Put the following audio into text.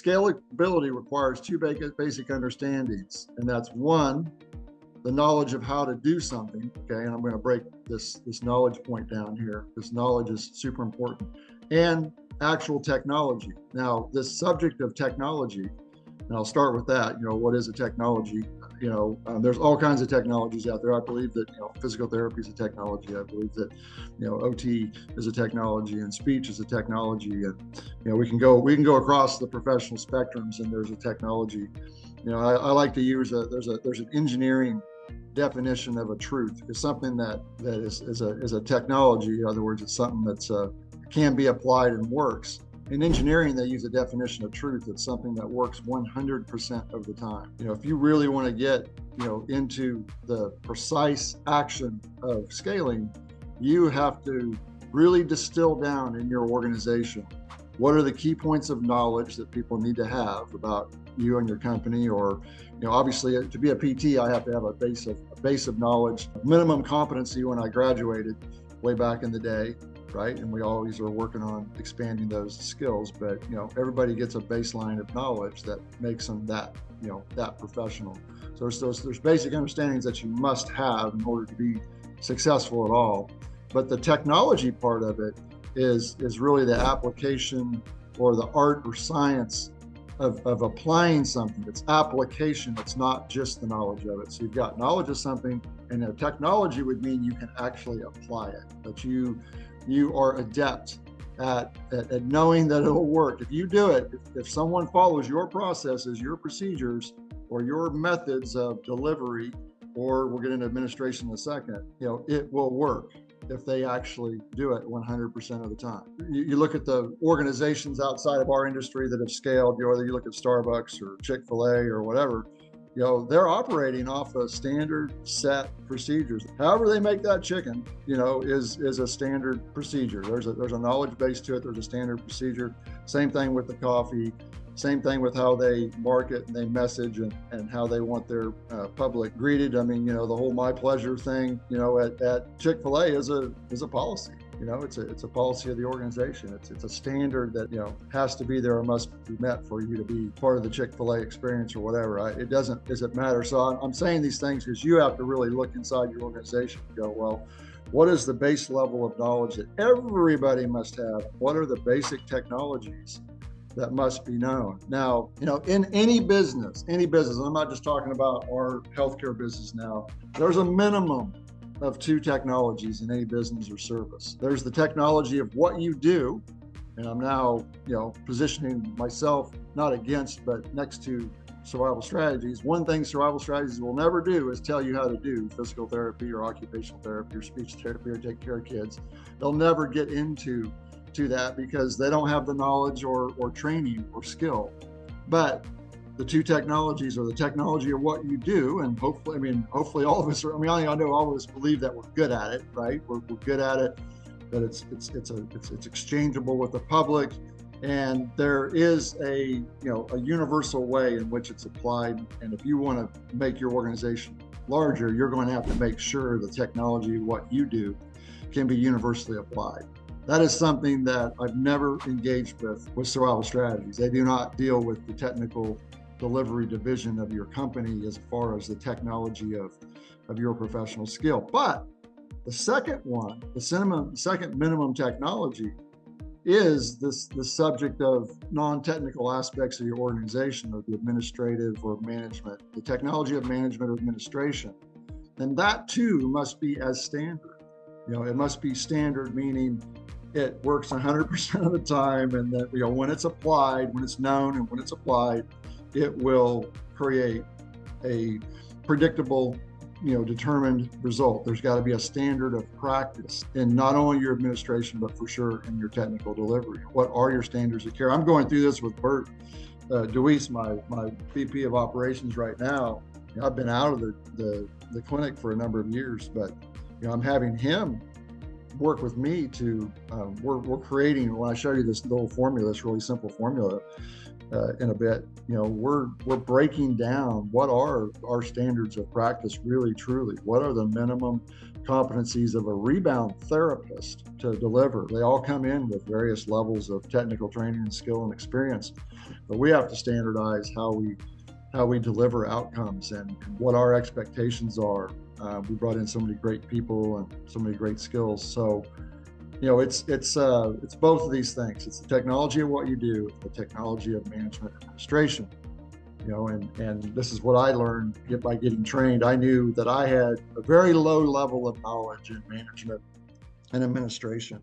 scalability requires two basic understandings, and that's one, the knowledge of how to do something. Okay, and I'm going to break this knowledge point down here. This knowledge is super important, and actual technology. Now, this subject of technology, and I'll start with that. What is a technology? There's all kinds of technologies out there. I believe that physical therapy is a technology. I believe that OT is a technology, and speech is a technology, and we can go across the professional spectrums, and there's a technology. I like to use there's an engineering definition of a truth. It's something that is a technology. In other words, it's something that's can be applied and works. In engineering, they use a definition of truth. It's something that works 100% of the time. If you really want to get, into the precise action of scaling, you have to really distill down in your organization what are the key points of knowledge that people need to have about you and your company. Or, obviously to be a PT, I have to have a base of knowledge, minimum competency when I graduated way back in the day. Right? And we always are working on expanding those skills, but everybody gets a baseline of knowledge that makes them that professional. So there's basic understandings that you must have in order to be successful at all. But the technology part of it is really the application or the art or science of applying something. It's application. It's not just the knowledge of it. So you've got knowledge of something, and technology would mean you can actually apply it. That you are adept at knowing that it'll work. If you do it, if someone follows your processes, your procedures, or your methods of delivery, or we'll get into administration in a second, it will work if they actually do it 100% of the time. You look at the organizations outside of our industry that have scaled, whether you look at Starbucks or Chick-fil-A or whatever, they're operating off of standard set procedures. However they make that chicken, is a standard procedure. There's a knowledge base to it. There's a standard procedure. Same thing with the coffee. Same thing with how they market and they message and how they want their public greeted. I mean, the whole my pleasure thing, at Chick-fil-A is a policy. It's a policy of the organization. It's a standard that, has to be there or must be met for you to be part of the Chick-fil-A experience or whatever. It doesn't matter. So I'm saying these things because you have to really look inside your organization and go, well, what is the base level of knowledge that everybody must have? What are the basic technologies that must be known? Now, in any business, I'm not just talking about our healthcare business now, there's a minimum of two technologies in any business or service. There's the technology of what you do, and I'm now, positioning myself not against, but next to survival strategies. One thing survival strategies will never do is tell you how to do physical therapy or occupational therapy or speech therapy or take care of kids. They'll never get into that because they don't have the knowledge or training or skill. But the two technologies are the technology of what you do, and hopefully all of us are, I know all of us believe that we're good at it, right? We're good at it, that it's exchangeable with the public, and there is a universal way in which it's applied. And if you want to make your organization larger, you're going to have to make sure the technology, what you do, can be universally applied. That is something that I've never engaged with survival strategies. They do not deal with the technical delivery division of your company as far as the technology of your professional skill. But the second one, the second minimum technology, is the subject of non-technical aspects of your organization, or the administrative or management, the technology of management or administration. And that too must be as standard. It must be standard, meaning it works 100% of the time, and that when it's applied, when it's known and when it's applied, it will create a predictable, determined result. There's got to be a standard of practice in not only your administration, but for sure in your technical delivery. What are your standards of care? I'm going through this with Bert DeWeese, my VP of operations right now. I've been out of the clinic for a number of years, but I'm having him work with me to, we're creating, when I show you this little formula, this really simple formula, in a bit, we're breaking down what are our standards of practice really truly. What are the minimum competencies of a rebound therapist to deliver? They all come in with various levels of technical training and skill and experience, but we have to standardize how we deliver outcomes and what our expectations are. We brought in so many great people and so many great skills. So, it's both of these things. It's the technology of what you do, the technology of management administration. And this is what I learned by getting trained. I knew that I had a very low level of knowledge in management and administration.